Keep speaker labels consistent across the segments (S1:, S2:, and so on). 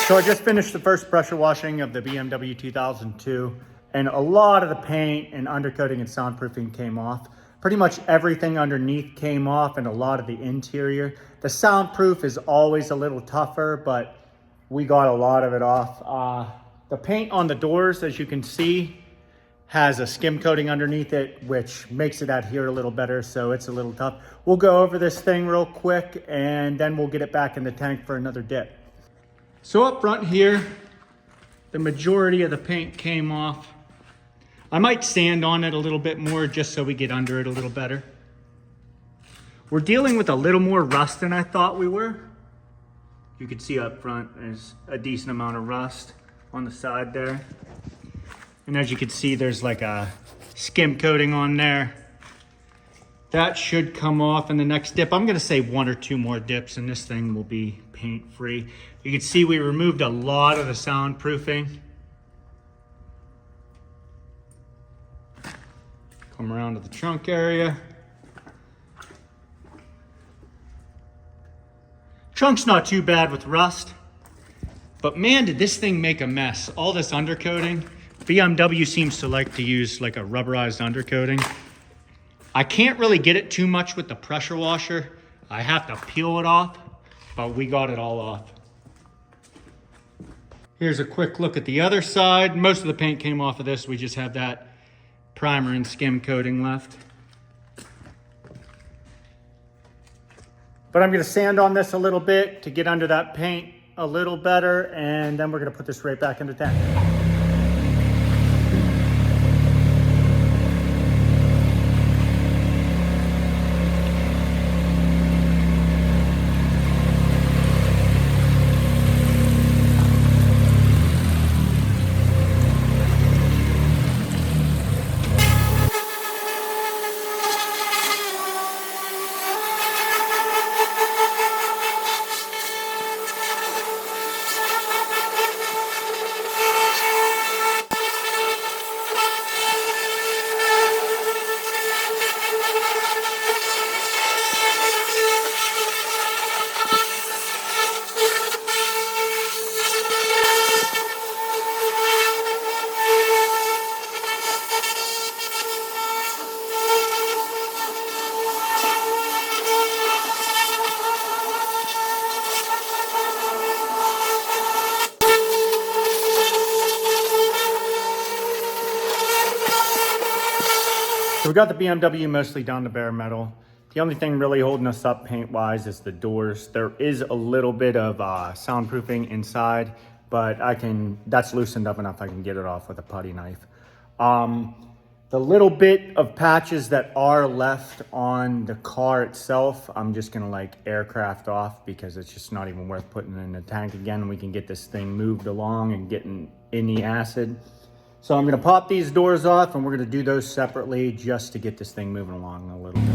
S1: So I just finished the first pressure washing of the BMW 2002, and a lot of the paint and undercoating and soundproofing came off. Pretty much everything underneath came off and a lot of the interior. The soundproof is always a little tougher, but we got a lot of it off. The paint on the doors, as you can see, has a skim coating underneath it, which makes it adhere a little better, so it's a little tough. We'll go over this thing real quick, and then we'll get it back in the tank for another dip. So up front here, the majority of the paint came off. I might sand on it a little bit more just so we get under it a little better. We're dealing with a little more rust than I thought we were. You can see up front, there's a decent amount of rust on the side there. And as you can see, there's like a skim coating on there. That should come off in the next dip. I'm gonna say 1 or 2 more dips and this thing will be paint free. You can see we removed a lot of the soundproofing. Come around to the trunk area. Trunk's not too bad with rust, but man, did this thing make a mess. All this undercoating. BMW seems to like to use like a rubberized undercoating. I can't really get it too much with the pressure washer. I have to peel it off, but we got it all off. Here's a quick look at the other side. Most of the paint came off of this. We just have that primer and skim coating left. But I'm gonna sand on this a little bit to get under that paint a little better, and then we're gonna put this right back in the tank. So we got the BMW mostly down to bare metal. The only thing really holding us up paint-wise is the doors. There is a little bit of soundproofing inside, but that's loosened up enough I can get it off with a putty knife. The little bit of patches that are left on the car itself, I'm just gonna like aircraft off because it's just not even worth putting in the tank again, and we can get this thing moved along and getting in the acid. So I'm gonna pop these doors off and we're gonna do those separately just to get this thing moving along a little bit.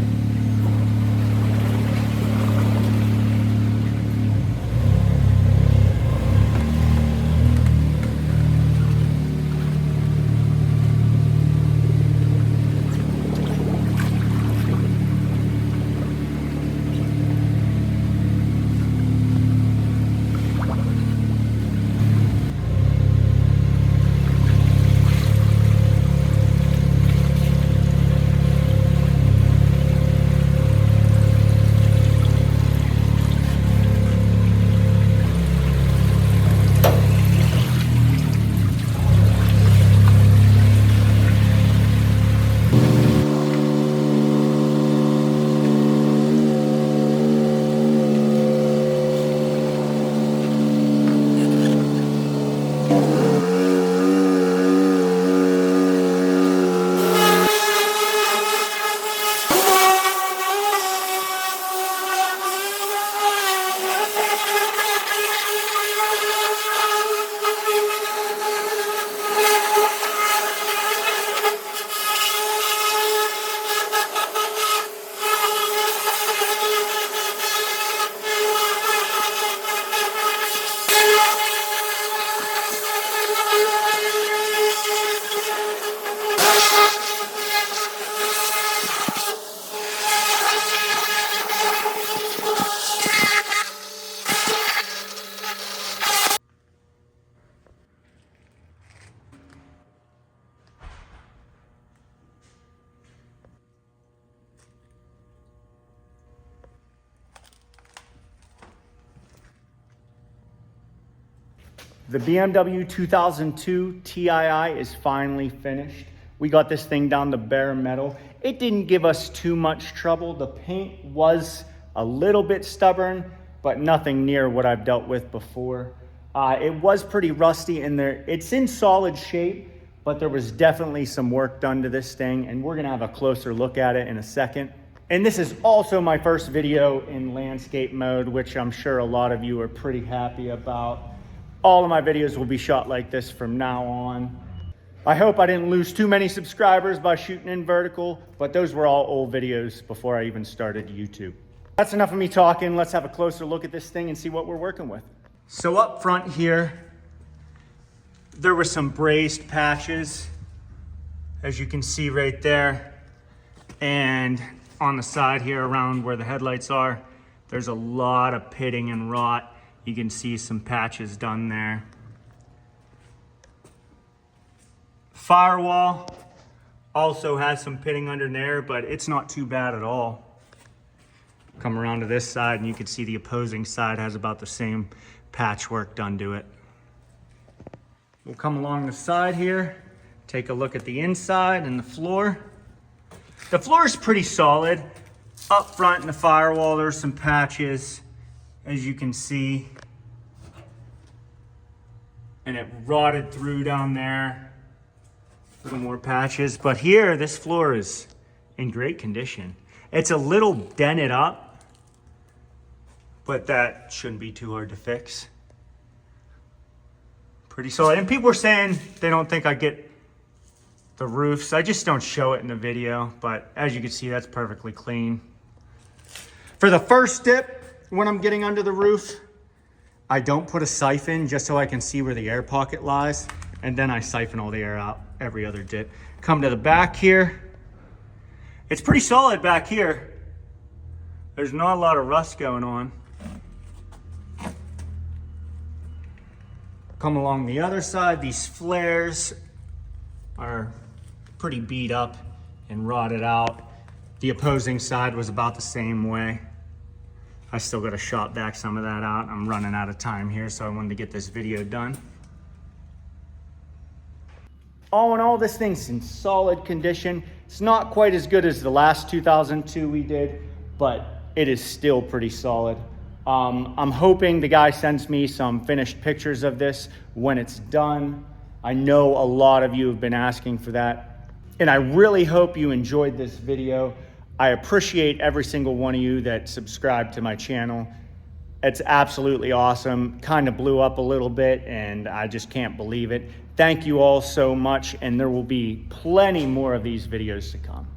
S1: The BMW 2002 TII is finally finished. We got this thing down to bare metal. It didn't give us too much trouble. The paint was a little bit stubborn, but nothing near what I've dealt with before. It was pretty rusty in there. It's in solid shape, but there was definitely some work done to this thing, and we're gonna have a closer look at it in a second. And this is also my first video in landscape mode, which I'm sure a lot of you are pretty happy about. All of my videos will be shot like this from now on. I hope I didn't lose too many subscribers by shooting in vertical, but those were all old videos before I even started YouTube. That's enough of me talking. Let's have a closer look at this thing and see what we're working with. So up front here, there were some brazed patches, as you can see right there. And on the side here around where the headlights are, there's a lot of pitting and rot. You can see some patches done there. Firewall also has some pitting under there, but it's not too bad at all. Come around to this side and you can see the opposing side has about the same patchwork done to it. We'll come along the side here, take a look at the inside and the floor. The floor is pretty solid. Up front in the firewall, there's some patches, as you can see. And it rotted through down there. A little more patches, but here, this floor is in great condition. It's a little dented up, but that shouldn't be too hard to fix. Pretty solid. And people are saying they don't think I get the roofs. I just don't show it in the video, but as you can see, that's perfectly clean. For the first dip, when I'm getting under the roof, I don't put a siphon just so I can see where the air pocket lies, and then I siphon all the air out every other dip. Come to the back here. It's pretty solid back here. There's not a lot of rust going on. Come along the other side, these flares are pretty beat up and rotted out. The opposing side was about the same way. I still got to shop back some of that out. I'm running out of time here, so I wanted to get this video done. All in all, this thing's in solid condition. It's not quite as good as the last 2002 we did, but it is still pretty solid. I'm hoping the guy sends me some finished pictures of this when it's done. I know a lot of you have been asking for that, and I really hope you enjoyed this video. I appreciate every single one of you that subscribed to my channel. It's absolutely awesome. Kind of blew up a little bit, and I just can't believe it. Thank you all so much, and there will be plenty more of these videos to come.